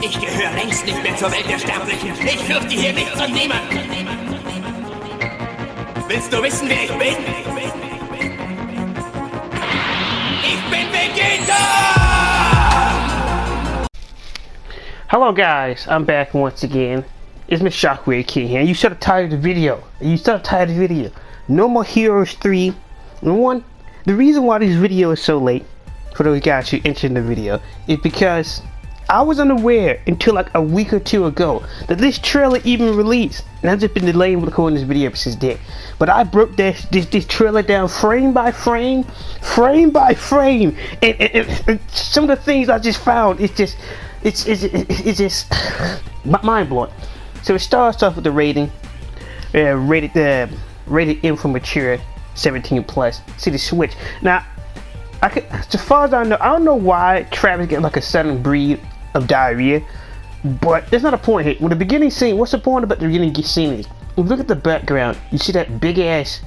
Ich gehöre längst nicht mehr zur Welt der Sterblichen. Ich fürchte hier nichts und niemanden. Willst du wissen, wer ich bin? Ich bin Vegeta! Hello guys, I'm back once again. It's Miss Shockwave King here. You should have titled the video. No More Heroes 3. And the reason why this video is so late, for those guys who entered the video, is because I was unaware until like a week or two ago that this trailer even released. And I've just been delaying recording this video since then. But I broke this trailer down frame by frame. And some of the things I just found, it's just mind blowing. So it starts off with the rating, rated M for mature, 17 plus. See the switch. Now, as far as I don't know why Travis get like a sudden breed of diarrhea, but there's not a point here. When the beginning scene, what's the point about the beginning scene is? If you look at the background, you see that big ass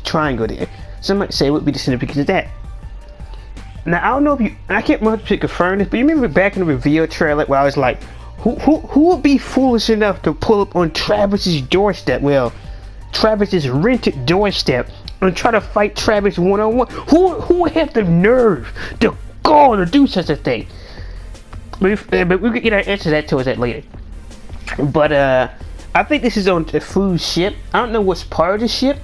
triangle there. Some might say it would be the significance of that. Now I don't know if you, and I can't remember to confirm this, but you remember back in the reveal trailer where I was like, who would be foolish enough to pull up on Travis's doorstep? Well, Travis's rented doorstep and try to fight Travis one-on-one. Who would have the nerve to go to do such a thing? But we could get our answer to that towards that later. But I think this is on the food ship. I don't know what's part of the ship,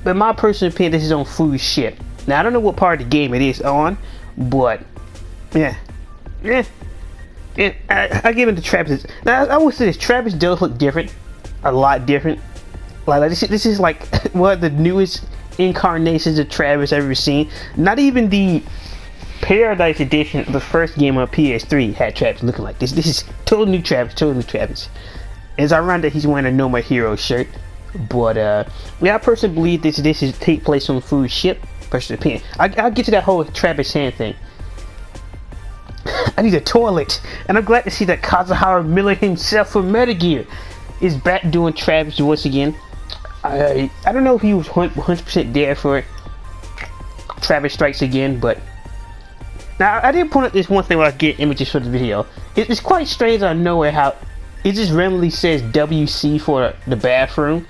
but in my personal opinion, this is on food ship. Now I don't know what part of the game it is on, but yeah. I give it to Travis. Now I will say this: Travis does look different, a lot different. Like this is like one of the newest incarnations of Travis I've ever seen. Not even the Paradise Edition of the first game on PS3 had Travis looking like this. This is total new Travis. It's ironic that he's wearing a No More Heroes shirt, but yeah, I personally believe this is take place on the food ship. Personal opinion. I'll get to that whole Travis hand thing. I need a toilet, and I'm glad to see that Kazuhara Miller himself from Metal Gear is back doing Travis once again. I don't know if he was 100% there for Travis Strikes Again, but now I did point out this one thing when I get images for the video. It's quite strange out of nowhere how it just randomly says WC for the bathroom,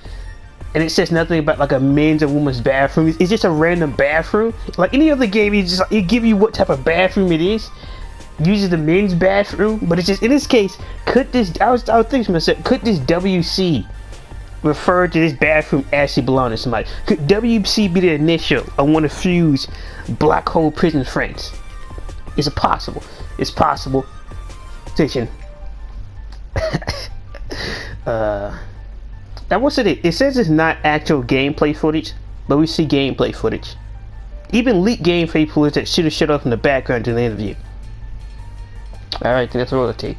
and it says nothing about like a men's or woman's bathroom. It's just a random bathroom. Like any other game, it give you what type of bathroom it is. Uses the men's bathroom, but it's just in this case. Could this? I was thinking to myself, could this WC refer to this bathroom actually belong to somebody? Could WC be the initial of one of Few's black hole prison friends? Is it possible? It's possible. Attention. Now what's it? It says it's not actual gameplay footage, but we see gameplay footage. Even leaked gameplay footage that should have showed up in the background during the interview. Alright, that's royalty.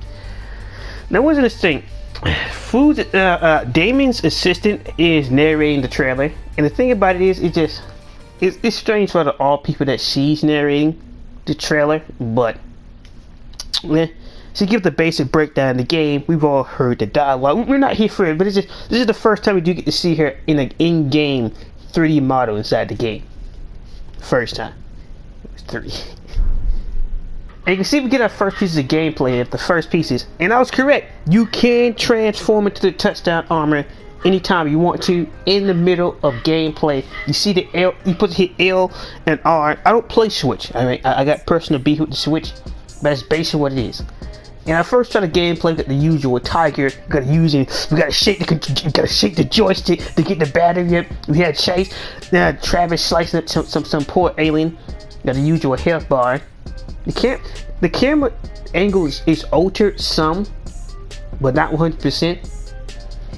Now what's this thing? Damien's assistant is narrating the trailer, and the thing about it is, it's strange for all people that she's narrating the trailer, but to give the basic breakdown of the game, we've all heard the dialogue. We're not here for it, but this is the first time we do get to see her in an in-game 3D model inside the game. First time. It was 3. And you can see we get our first pieces of gameplay at the first pieces. And I was correct. You can transform into the touchdown armor anytime you want to in the middle of gameplay. You see the L, you put hit L and R. I don't play Switch. I got personal beef with the Switch, but that's basically what it is. And I first tried the gameplay with the usual Tiger. We gotta shake the joystick to get the battery up. We had Chase. Now Travis slicing up some poor alien. Got the usual health bar. The camera angle is altered some, but not 100%.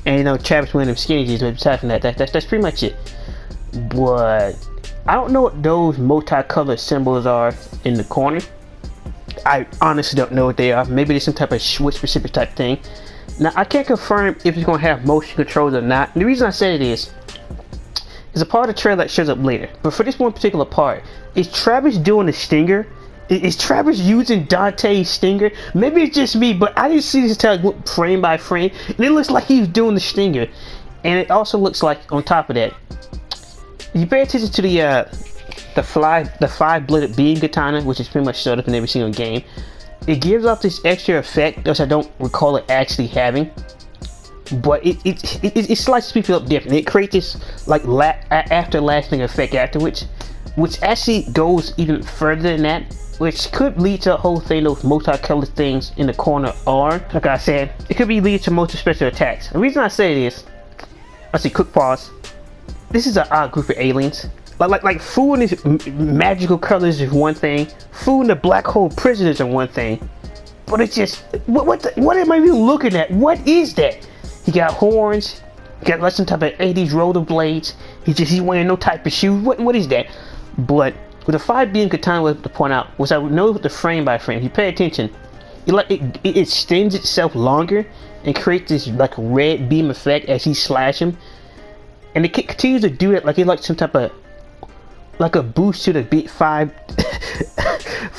And you know Travis wearing them skinny jeans, but aside from that's pretty much it. But I don't know what those multicolored symbols are in the corner. I honestly don't know what they are. Maybe there's some type of Switch specific type thing. Now I can't confirm if it's gonna have motion controls or not. And the reason I say it is a part of the trailer that shows up later. But for this one particular part, is Travis doing the stinger? Is Travis using Dante's stinger? Maybe it's just me, but I didn't see this until frame by frame, and it looks like he's doing the stinger. And it also looks like, on top of that, you pay attention to the five-bladed beam katana, which is pretty much showed up in every single game. it gives off this extra effect, which I don't recall it actually having. But it slices people up different. It creates this like after lasting effect afterwards, which actually goes even further than that, which could lead to a whole thing. Those multicolored things in the corner are, like I said, it could be lead to multi special attacks. The reason I say this, let's see, quick pause. This is an odd group of aliens. Like food in its magical colors is one thing. Food in the black hole prisoners are one thing. But it's just what am I even looking at? What is that? He got horns. He got like some type of 80s rollerblades. He's wearing no type of shoes. What is that? But with the 5 beam katana, was to point out was I would know with the frame by frame. If you pay attention, it extends itself longer and creates this like red beam effect as he slash him, and it continues to do it like it's like some type of like a boost to the beat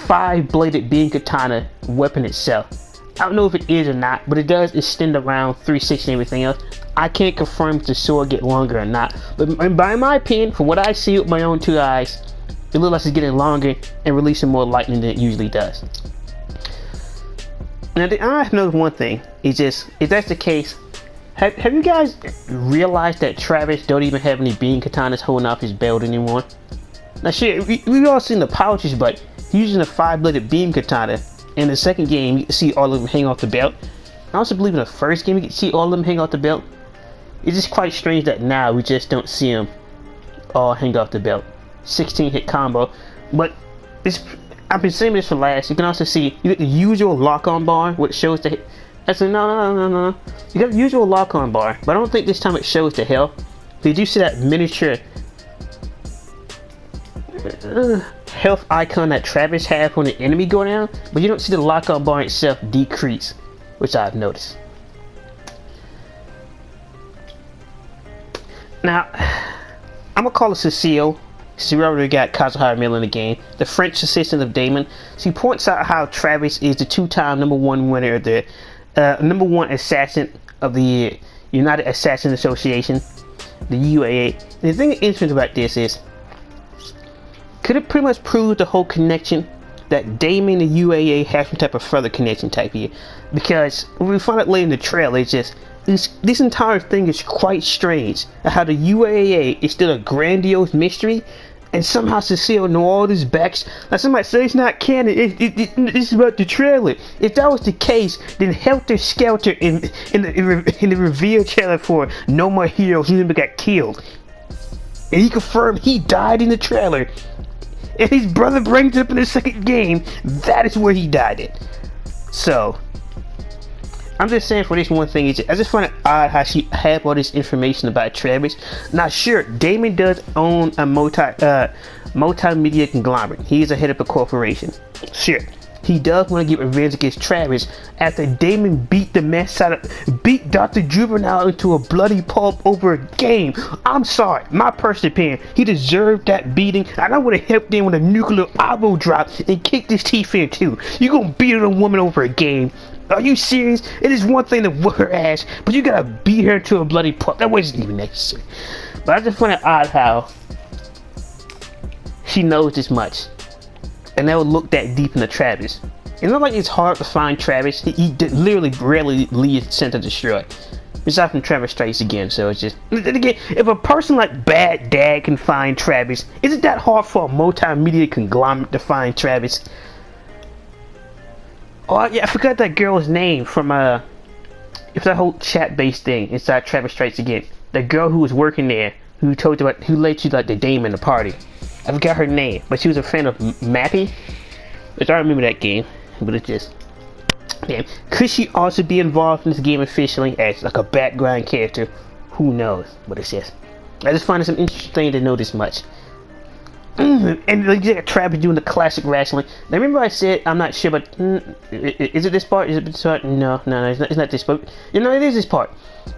5-bladed beam katana weapon itself. I don't know if it is or not, but it does extend around 360 and everything else. I can't confirm if the sword get longer or not, but by my opinion, from what I see with my own 2 eyes, it looks like it's getting longer and releasing more lightning than it usually does. Now, I have noticed one thing. Is just, if that's the case, have you guys realized that Travis don't even have any beam katanas holding off his belt anymore? Now, shit, we've all seen the pouches, but he's using a 5-bladed beam katana. In the second game, you can see all of them hang off the belt. I also believe in the first game, you can see all of them hang off the belt. It's just quite strange that now we just don't see them all hang off the belt. 16-hit combo, but I've been saying this for last. You can also see you get the usual lock-on bar, which shows the. I said no. You got the usual lock-on bar, but I don't think this time it shows the health. So you do see that miniature health icon that Travis had when the enemy go down, but you don't see the lock-on bar itself decrease, which I've noticed. Now, I'm gonna call it Cecile. So we already got Kazuhara Miller in the game, the French assistant of Damon. So he points out how Travis is the 2-time #1 winner of the #1 assassin of the United Assassin Association, the UAA. And the thing interesting about this is, could it pretty much prove the whole connection that Damon and the UAA have some type of further connection type here? Because when we find out later in the trailer, it's just this entire thing is quite strange. How the UAA is still a grandiose mystery, and somehow Cecile know all this backs. Like somebody says it's not canon. This is about the trailer. If that was the case, then Helter Skelter in the reveal trailer for No More Heroes, he got killed, and he confirmed he died in the trailer. And his brother brings it up in the second game. That is where he died at. So I'm just saying, for this one thing, I just find it odd how she had all this information about Travis. Now, sure, Damon does own a multimedia conglomerate. He is a head of a corporation. Sure, he does want to get revenge against Travis after Damon beat Dr. Juvenile into a bloody pulp over a game. I'm sorry, my personal opinion, he deserved that beating, and I would have helped him with a nuclear elbow drop and kicked his teeth in too. You gonna beat a woman over a game? Are you serious? It is one thing to whip her ass, but you gotta beat her to a bloody pulp. That wasn't even necessary. But I just find it odd how she knows this much and never look that deep into Travis. It's not like it's hard to find Travis. He literally rarely leaves Center Destroy. Aside from Travis Strikes Again, so it's just, again, if a person like Bad Dad can find Travis, is it that hard for a multimedia conglomerate to find Travis? Oh yeah, I forgot that girl's name from it's that whole chat-based thing inside Travis Strikes Again. The girl who was working there, who let you like the Damon the party. I forgot her name, but she was a fan of Mappy, which I remember that game. But it's just, damn. Could she also be involved in this game officially as like a background character? Who knows? But it's just, I just find it some interesting thing to know this much. And like Travis doing the classic wrestling. Now remember I said I'm not sure, but is it this part? Is it this part? No, it's not this part. You know, it is this part.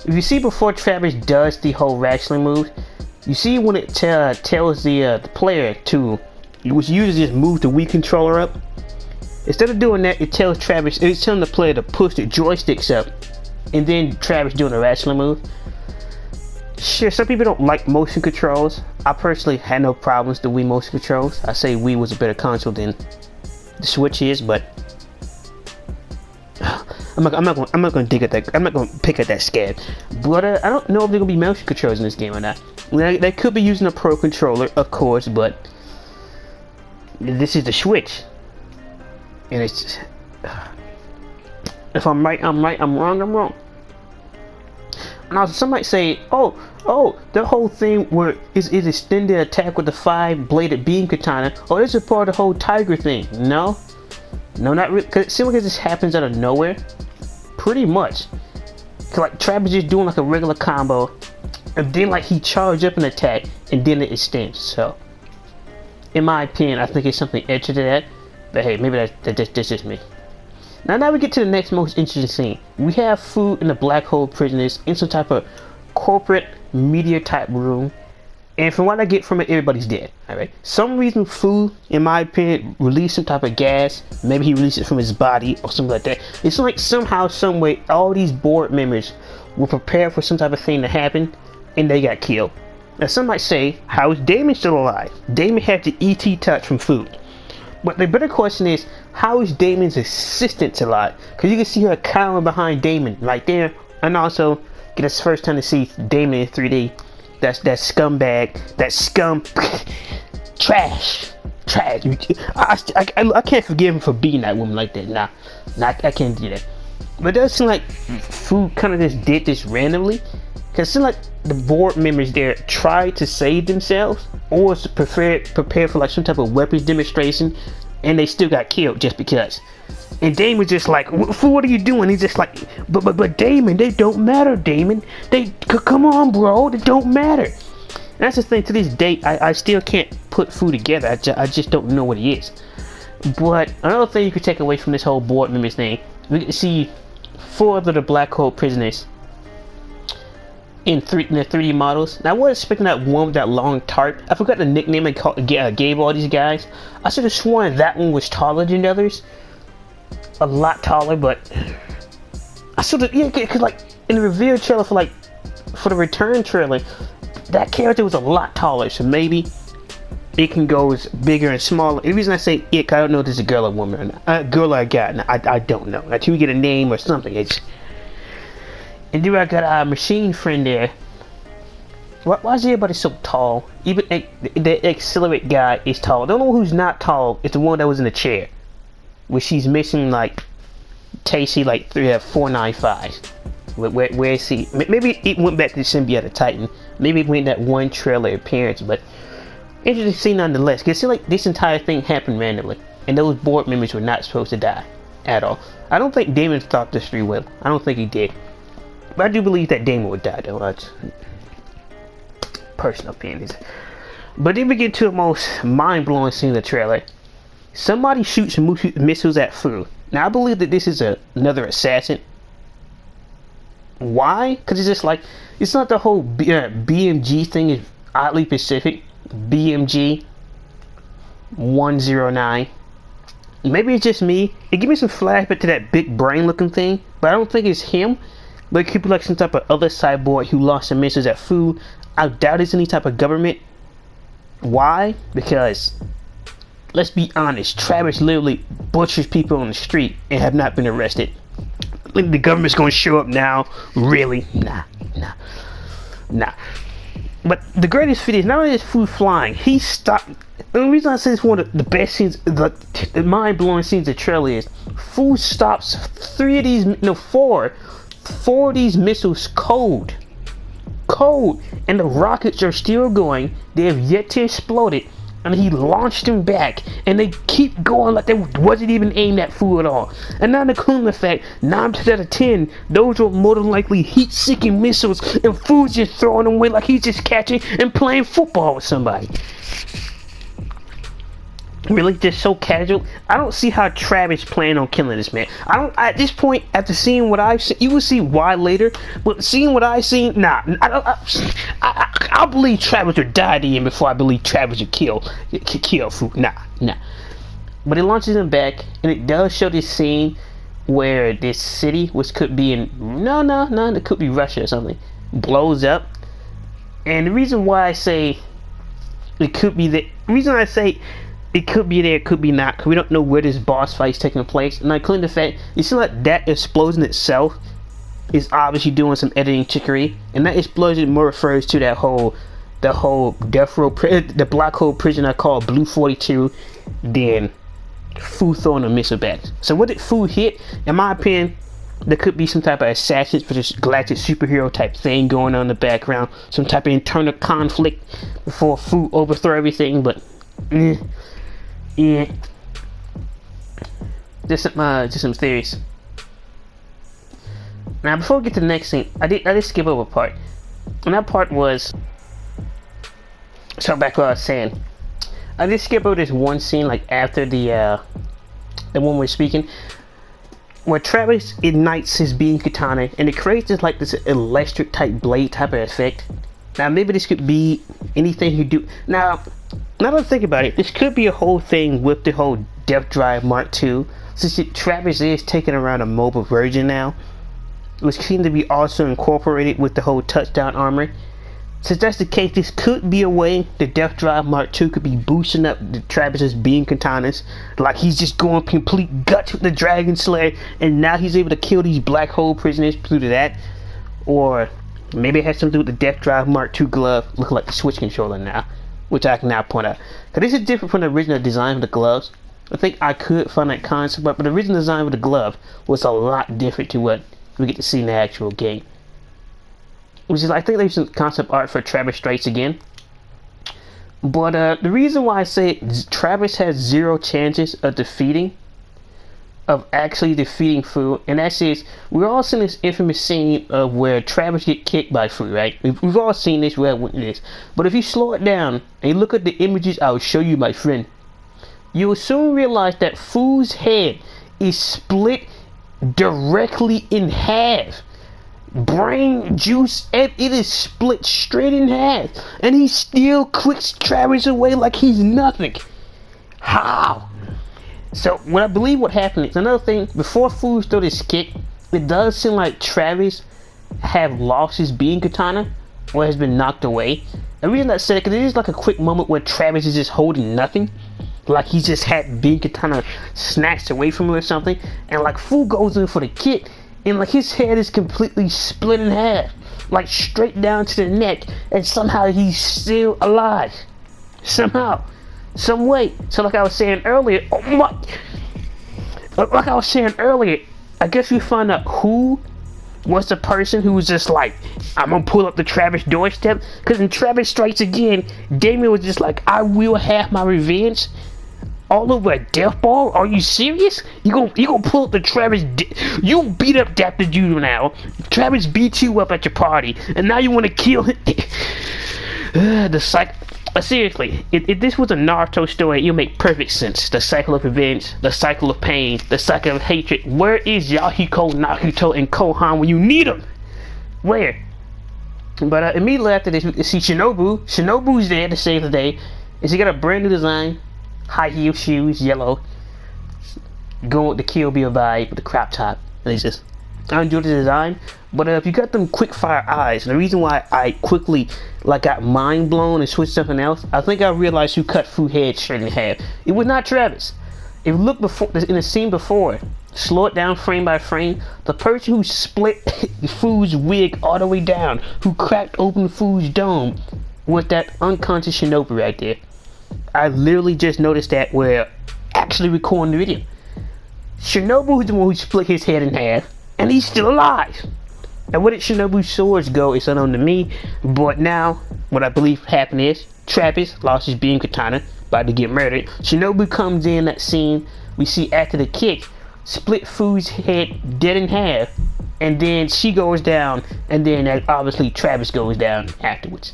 If you see before Travis does the whole wrestling move, you see when it tells the player to, which usually just move the Wii controller up. Instead of doing that, it tells Travis, it's telling the player to push the joysticks up, and then Travis doing the wrestling move. Sure, some people don't like motion controls. I personally had no problems with the Wii motion controls. I say Wii was a better console than the Switch is, but I'm not gonna dig at that. I'm not gonna pick at that scab. But I don't know if they're gonna be motion controls in this game or not. They could be using a pro controller, of course, but this is the Switch, and it's. If I'm right, I'm right. I'm wrong, I'm wrong. Now, some might say, oh, the whole thing where is extended attack with the 5-bladed beam katana. Oh, this is part of the whole tiger thing. No, not really. Cause it seems like this happens out of nowhere. Pretty much. Cause like Travis just doing like a regular combo, and then like he charged up an attack, and then it extends. So, in my opinion, I think it's something extra to that. But hey, maybe that's just me. Now we get to the next most interesting scene. We have food in the black hole prisoners in some type of corporate media type room. And from what I get from it, everybody's dead. Alright. Some reason food, in my opinion, released some type of gas. Maybe he released it from his body or something like that. It's like somehow, some way, all these board members were prepared for some type of thing to happen, and they got killed. Now some might say, how is Damon still alive? Damon had the ET touch from food. But the better question is, how is Damon's assistant alive? Because you can see her cowering behind Damon right there. And also, get us first time to see Damon in 3D. That's that scumbag. That scum. Trash. I can't forgive him for being that woman like that. Nah, I can't do that. But it does seem like Food kind of just did this randomly. Because it seems like the board members there tried to save themselves, or was prepared for like some type of weapons demonstration, and they still got killed just because. And Damon was just like, what are you doing? He's just like, but Damon, they don't matter, Damon. Come on, bro, they don't matter. And that's the thing, to this day, I still can't put Food together. I just don't know what he is. But another thing you could take away from this whole board members thing, we can see 4 of the black hole prisoners in the 3D models. Now I was expecting that one with that long tarp. I forgot the nickname I gave all these guys. I should have sworn that one was taller than the others. A lot taller, but I should have, yeah, cause like in the reveal trailer for the return trailer, that character was a lot taller, so maybe it can go as bigger and smaller. The reason I say it, I don't know if this is a girl or woman or not. A girl or a guy, I don't know. Until we get a name or something. And then I got a machine friend there. Why is everybody so tall? Even the accelerate guy is tall. The only one who's not tall is the one that was in the chair, where she's missing like Tacy like 495. Where is he? Maybe it went back to the symbiote of Titan. Maybe it went that one trailer appearance, but interesting to see nonetheless. Cause it seems like this entire thing happened randomly, and those board members were not supposed to die at all. I don't think Damon thought this through well. I don't think he did. But I do believe that Damon would die, though. That's personal opinions. But then we get to the most mind-blowing scene in the trailer. Somebody shoots missiles at Fu. Now I believe that this is another assassin. Why? Because it's just like, it's not the whole BMG thing is oddly specific. BMG 109. Maybe it's just me. It gives me some flashback to that big brain looking thing, but I don't think it's him. But it could be like some type of other cyborg who lost some missiles at Fu. I doubt it's any type of government. Why? Because, let's be honest, Travis literally butchers people on the street and have not been arrested. Like the government's gonna show up now? Really? Nah. But the greatest fit is not only is Fu flying, he stopped. The reason I say it's one of the best scenes, the mind-blowing scenes of the trailer is Fu stops 4 of these missiles cold, and the rockets are still going. They have yet to explode it, and he launched them back, and they keep going like they wasn't even aimed at Fu at all. And not including the fact 9 times out of 10, those were more than likely heat-seeking missiles, and Fu's just throwing them away like he's just catching and playing football with somebody. Really, just so casual. I don't see how Travis planned on killing this man. I don't. At this point, after seeing what I've seen, you will see why later. But seeing what I've seen, nah. I'll believe Travis would die at the end before I believe Travis would kill Fu. Nah. But it launches him back, and it does show this scene where this city, which could be in it could be Russia or something, blows up. And the reason why I say it could be it it could be there, it could be not, because we don't know where this boss fight is taking place. And including the fact, you see like that explosion itself is obviously doing some editing trickery, and that explosion more refers to the whole death row, the black hole prison I call Blue 42, than Fu throwing a missile back. So what did Fu hit? In my opinion, there could be some type of assassin for this galactic superhero type thing going on in the background, some type of internal conflict before Fu overthrow everything. But yeah, just some theories. Now before we get to the next scene, I did skip over a part, and that part was, so back to what I was saying, I did skip over this one scene like after the one we're speaking, where Travis ignites his beam katana and it creates this electric type blade type of effect. Now maybe this could be anything you do. Now that I think about it, this could be a whole thing with the whole Death Drive Mark II, since Travis is taking around a mobile version now, which seemed to be also incorporated with the whole touchdown armor. Since that's the case, this could be a way the Death Drive Mark II could be boosting up the Travis's beam katanas, like he's just going complete guts with the Dragon Slayer, and now he's able to kill these black hole prisoners through to that. Or maybe it has something to do with the Death Drive Mark II glove, looking like the Switch controller now, which I can now point out. Because this is different from the original design of the gloves. I think I could find that concept, but the original design of the glove was a lot different to what we get to see in the actual game. Which is, I think there's some concept art for Travis Strikes Again. But the reason why I say Travis has zero chances of actually defeating Fu, and that is, we're all seeing this infamous scene of where Travis get kicked by Fu, right? We've all seen this, we have witnessed this. But if you slow it down and you look at the images I will show you, my friend, you will soon realize that Fu's head is split directly in half. Brain juice, and it is split straight in half, and he still clicks Travis away like he's nothing. How? So what I believe what happened is, another thing, before Fu threw this kick, it does seem like Travis have lost his beam katana, or has been knocked away. The reason I said it, because it is like a quick moment where Travis is just holding nothing, like he just had beam katana snatched away from him or something, and like Fu goes in for the kick, and like his head is completely split in half, like straight down to the neck, and somehow he's still alive. Somehow, some way. So like I was saying earlier, I guess we find out who was the person who was just like, I'm gonna pull up the Travis doorstep. Because in Travis Strikes Again, Damien was just like, I will have my revenge. All over a death ball? Are you serious? You gonna pull up the Travis? You beat up Dr. Judo now. Travis beat you up at your party, and now you want to kill him? The cycle. Seriously, if this was a Naruto story, it would make perfect sense. The cycle of revenge, the cycle of pain, the cycle of hatred. Where is Yahiko, Naruto, and Kohan when you need them? Where? But immediately after this, we see Shinobu. Shinobu's there to save the day. And she got a brand new design. High heel shoes, yellow, going with the Kill Bill vibe with the crop top. And it's just, I enjoyed the design. But if you got them quick fire eyes, and the reason why I quickly got mind blown and switched to something else, I think I realized who cut Fu's head straight in half. It was not Travis. If you look before in the scene before, slow it down frame by frame, the person who split Fu's wig all the way down, who cracked open Fu's dome, was that unconscious Shinobu right there. I literally just noticed that we're actually recording the video. Shinobu is the one who split his head in half, and he's still alive. And where did Shinobu's swords go is unknown to me, but now what I believe happened is Travis lost his beam katana, about to get murdered. Shinobu comes in that scene we see after the kick, split Fu's head dead in half, and then she goes down, and then obviously Travis goes down afterwards.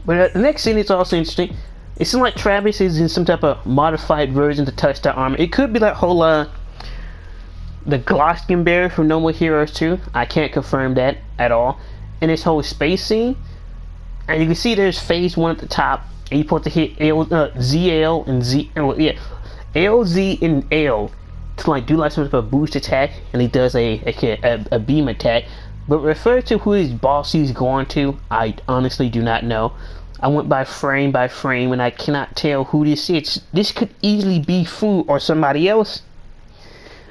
But the next scene is also interesting. It seems like Travis is in some type of modified version to touchdown armor. It could be that whole the Glosskin bear from No More Heroes 2. I can't confirm that at all. And this whole space scene, and you can see there's phase 1 at the top, and you put to hit ZL and Z, LZ and L to do some type of boost attack, and he does a beam attack. But refer to who his boss he's going to, I honestly do not know. I went by frame, and I cannot tell who this is. This could easily be Fu or somebody else.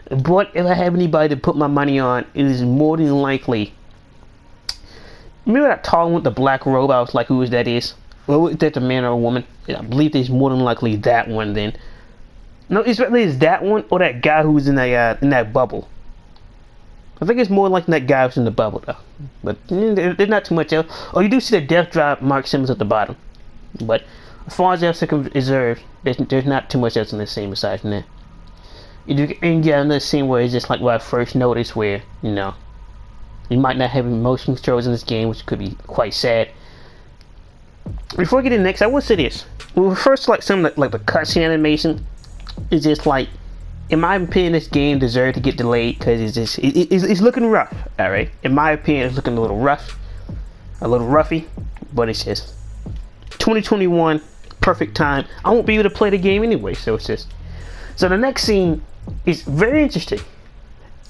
But if I have anybody to put my money on, it is more than likely. Remember that tall one with the black robe? I was like, who is that is? Well, is that a man or a woman? I believe it's more than likely that one then. No, it's that one or that guy who was in that bubble. I think it's more like that guy who's in the bubble though. But there's not too much else. Oh, you do see the death drop mark symbols at the bottom. But as far as else observed, there's not too much else in the scene besides from that. And yeah, another scene where it's just like what I first noticed where, you know, you might not have motion controls in this game, which could be quite sad. Before I get in next, I will say this. Well, first, like some like the cutscene animation is just like, in my opinion, this game deserved to get delayed because it's looking rough. All right, in my opinion, it's looking a little rough, a little roughy, but it's just 2021, perfect time. I won't be able to play the game anyway, so it's just. So the next scene is very interesting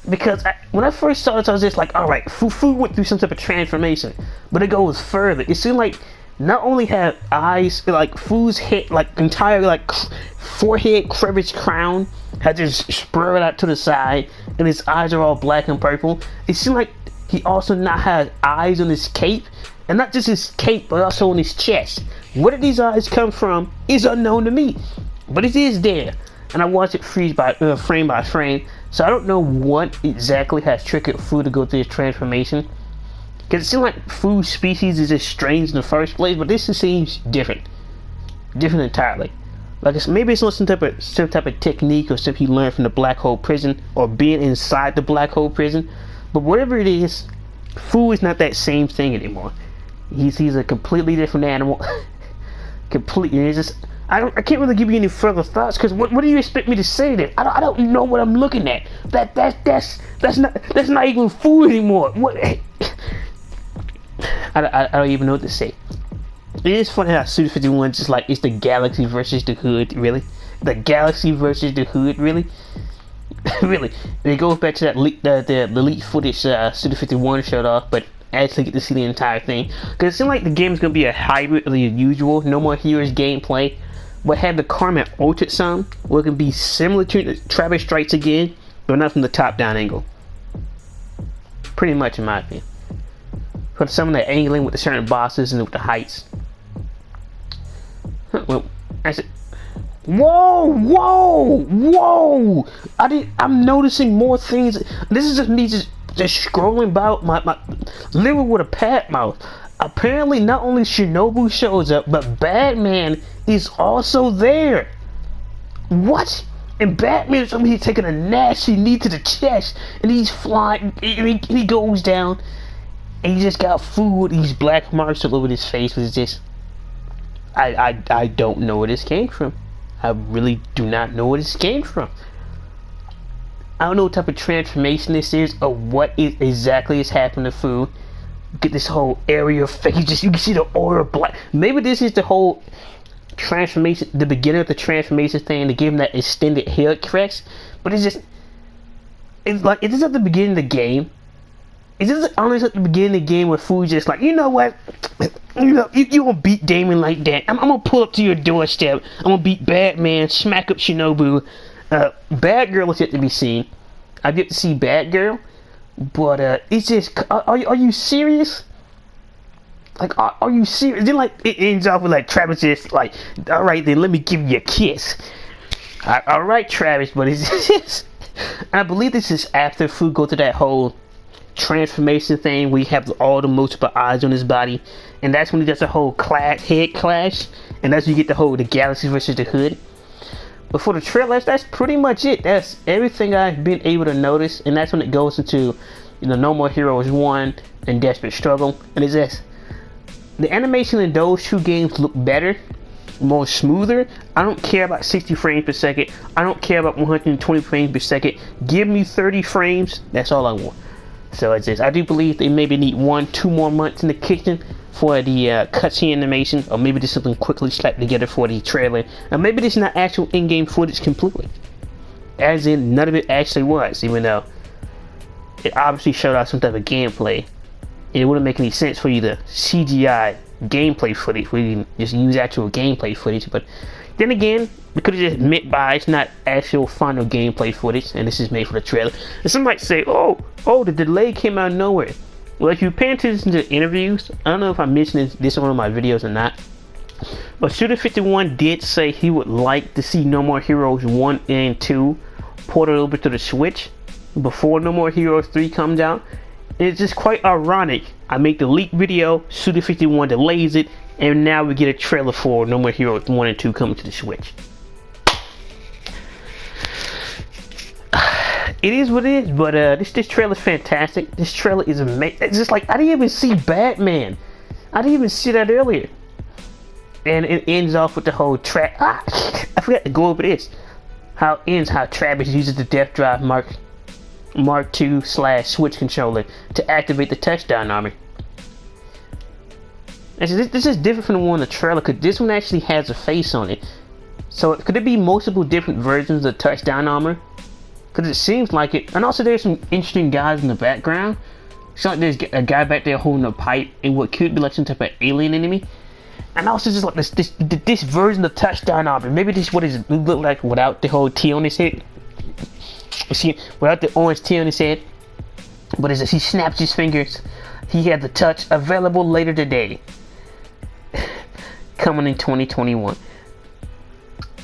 because when I first saw it, I was just like, all right, Fu went through some type of transformation, but it goes further. It seemed like not only have eyes, like Fu's head, like entire like forehead crevice crown had just spread out to the side, and his eyes are all black and purple. It seemed like he also now has eyes on his cape, and not just his cape, but also on his chest. Where did these eyes come from is unknown to me, but it is there, and I watched it freeze by frame by frame. So I don't know what exactly has triggered Fu to go through his transformation. Because it seems like Fu's species is just strange in the first place, but this seems different. Different entirely. Like maybe it's some type of technique or something he learned from the black hole prison or being inside the black hole prison. But whatever it is, Fu is not that same thing anymore. He's a completely different animal. Completely. It's just I can't really give you any further thoughts because what do you expect me to say then? I don't know what I'm looking at. That's not even Fu anymore. What? I don't even know what to say. It is funny how Suda 51 just like it's the galaxy versus the hood, really. The galaxy versus the hood, really. Really. And it goes back to that the leaked footage Suda 51 showed off, but actually get to see the entire thing. Because it seems like the game is going to be a hybrid of the usual No More Heroes gameplay, but have the Carmen altered some, where it can be similar to Travis Strikes Again, but not from the top-down angle. Pretty much in my opinion. Put some of the angling with the certain bosses and with the heights. Well, I said, whoa! I'm noticing more things. This is just me just scrolling about my literally with a pad mouse. Apparently, not only Shinobu shows up, but Batman is also there. What? And Batman is he's taking a nasty knee to the chest, and he's flying, and he goes down. And he just got food. These black marks all over his face. Was just, I don't know where this came from. I really do not know where this came from. I don't know what type of transformation this is, or what exactly is happening to Fu. Get this whole area of face. You can see the aura of black. Maybe this is the whole transformation, the beginning of the transformation thing to give him that extended hair crest. But it's like, is this at the beginning of the game? Is this honestly at the beginning of the game where Fu's just like, you know what? You gonna beat Damon like that. I'm gonna pull up to your doorstep. I'm gonna beat Batman, smack up Shinobu. Batgirl is yet to be seen. I've yet to see Batgirl. But it's just, are you serious? Like, are you serious? Then like, it ends off with like Travis just like, alright then, let me give you a kiss. Alright Travis, but it's just, I believe this is after Fu go to that whole transformation thing where you have all the multiple eyes on his body, and that's when he does the whole head clash, and that's when you get the galaxy versus the hood. But for the trailers, that's pretty much it. That's everything I've been able to notice, and that's when it goes into, you know, No More Heroes 1 and Desperate Struggle. And it's just, the animation in those two games look better, more smoother. I don't care about 60 frames per second. I don't care about 120 frames per second. Give me 30 frames. That's all I want. So it's just, I do believe they maybe need 1-2 more months in the kitchen for the cutscene animation, or maybe just something quickly slapped together for the trailer, or maybe this is not actual in-game footage completely, as in none of it actually was, even though it obviously showed out some type of gameplay. it wouldn't make any sense for you to CGI gameplay footage. We can just use actual gameplay footage. But then again, we could have just meant by it's not actual final gameplay footage, and this is made for the trailer. And some might say, oh, the delay came out of nowhere. Well, if you pay attention to the interviews, I don't know if I mentioned this in one of my videos or not, but Suda51 did say he would like to see No More Heroes 1 and 2 ported over to the Switch before No More Heroes 3 comes out. It's just quite ironic. I make the leak video, Suda51 delays it, and now we get a trailer for No More Heroes 1 and 2 coming to the Switch. It is what it is, but this trailer's fantastic. This trailer is amazing. It's just like, I didn't even see Batman. I didn't even see that earlier. And it ends off with the whole I forgot to go over this. How it ends, how Travis uses the Death Drive Mark II / Switch controller to activate the touchdown armor. And so this is different from the one in the trailer, because this one actually has a face on it. So could there be multiple different versions of touchdown armor? Because it seems like it. And also there's some interesting guys in the background. It's like there's a guy back there holding a pipe and what could be like some type of alien enemy. And also just like this version of touchdown armor. Maybe this is what it look like without the whole T on his head. You see, without the orange T on his head. But as he snaps his fingers, he had the touch available later today. Coming in 2021.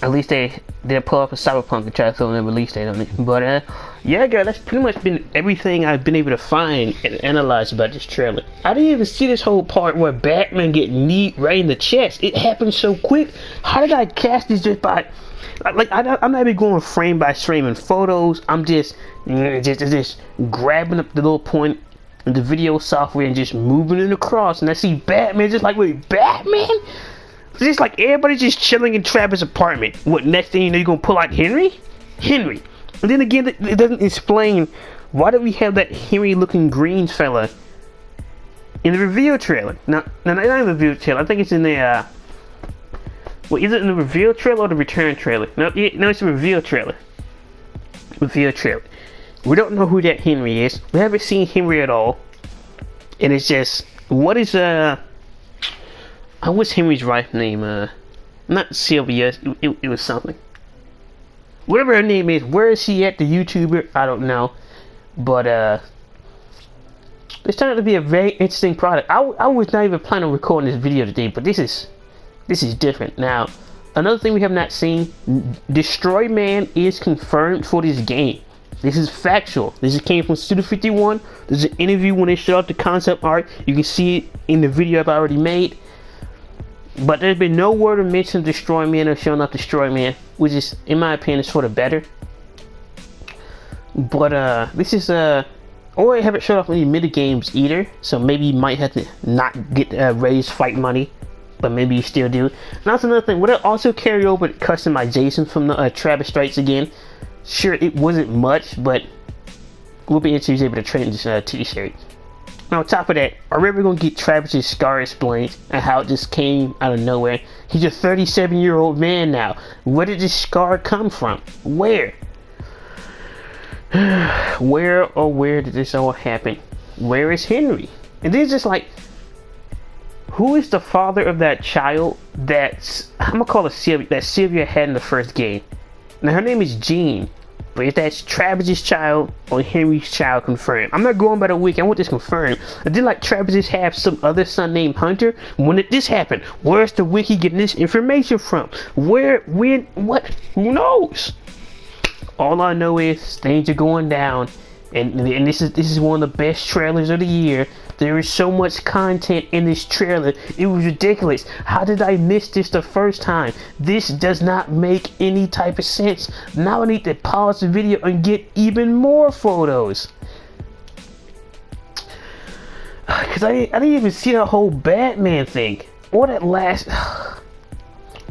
At least they'll pull off a Cyberpunk and try to throw in a release date on it. But yeah, girl, that's pretty much been everything I've been able to find and analyze about this trailer. I didn't even see this whole part where Batman get kneed right in the chest. It happened so quick. How did I catch this just by? I'm not even going frame by frame in photos. I'm just grabbing up the little point in the video software and just moving it across. And I see Batman, just like, wait, Batman? It's just like everybody just chilling in Travis' apartment. What, next thing you know, you're gonna pull out Henry? And then again, it doesn't explain why do we have that Henry looking green fella in the reveal trailer. Now not in the reveal trailer. I think it's in the well, is it in the reveal trailer or the return trailer? No, it's the reveal trailer. We don't know who that Henry is. We haven't seen Henry at all. And it's just, what is what's Henry's wife's name? Not Sylvia. It was something. Whatever her name is. Where is she at? The YouTuber? I don't know. But it's turned out to be a very interesting product. I was not even planning on recording this video today, but this is different. Now, another thing we have not seen: Destroy Man is confirmed for this game. This is factual. This came from Suda51. There's an interview when they showed off the concept art. You can see it in the video I've already made. But there's been no word or mention of Destroy Man or showing off Destroy Man, which is, in my opinion, is sort of better. But this is or I haven't showed off any mini games either, so maybe you might have to not get raise fight money, but maybe you still do. And that's another thing. Would it also carry over customization from the Travis Strikes Again? Sure, it wasn't much, but we'll be interested able to train this t-shirt. Now, on top of that, are we ever going to get Travis's scar explained and how it just came out of nowhere? He's a 37-year-old man now. Where did this scar come from? Where? Where did this all happen? Where is Henry? And then it's just like, who is the father of that child that's, I'm going to call it Sylvia, that Sylvia had in the first game? Now, her name is Jean. But if that's Travis's child or Henry's child, confirmed. I'm not going by the week. I want this confirmed. I did like Travis's have some other son named Hunter. When did this happen? Where's the wiki getting this information from? Where, when, what? Who knows? All I know is things are going down, and this is one of the best trailers of the year. There is so much content in this trailer. It was ridiculous. How did I miss this the first time? This does not make any type of sense. Now I need to pause the video and get even more photos. Because I didn't even see the whole Batman thing. Or that last...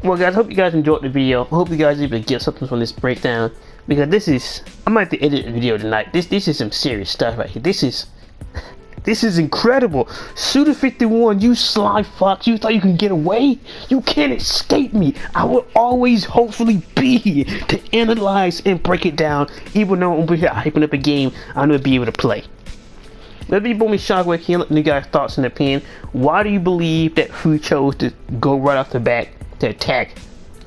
Well, guys, I hope you guys enjoyed the video. I hope you guys even get something from this breakdown. Because this is... I might have to edit the video tonight. This is some serious stuff right here. This is incredible. Suda51, you sly fox. You thought you can get away? You can't escape me. I will always hopefully be here to analyze and break it down. Even though I'm over here hyping up a game I'm going to be able to play. Let me boom me Shockwave King. Let me guys thoughts and opinion. Why do you believe that Fu chose to go right off the bat to attack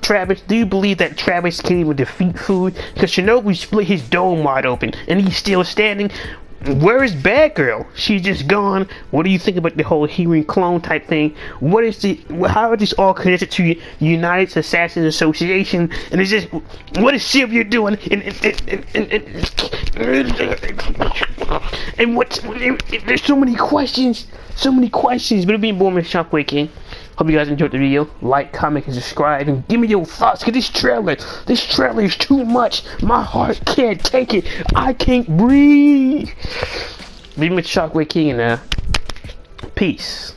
Travis? Do you believe that Travis can't even defeat Food? Because Shinobu split his dome wide open and he's still standing. Where is Bad Girl? She's just gone. What do you think about the whole hearing clone type thing? What is the? How are these all connected to United Assassins Association? And it's just, what is Sylvia doing? And what's? There's so many questions. So many questions. But it'll be more than Shockwave King. Hope you guys enjoyed the video. Like, comment, and subscribe, and give me your thoughts. Cause this trailer is too much. My heart can't take it. I can't breathe. Leave me with Shockwave King and peace.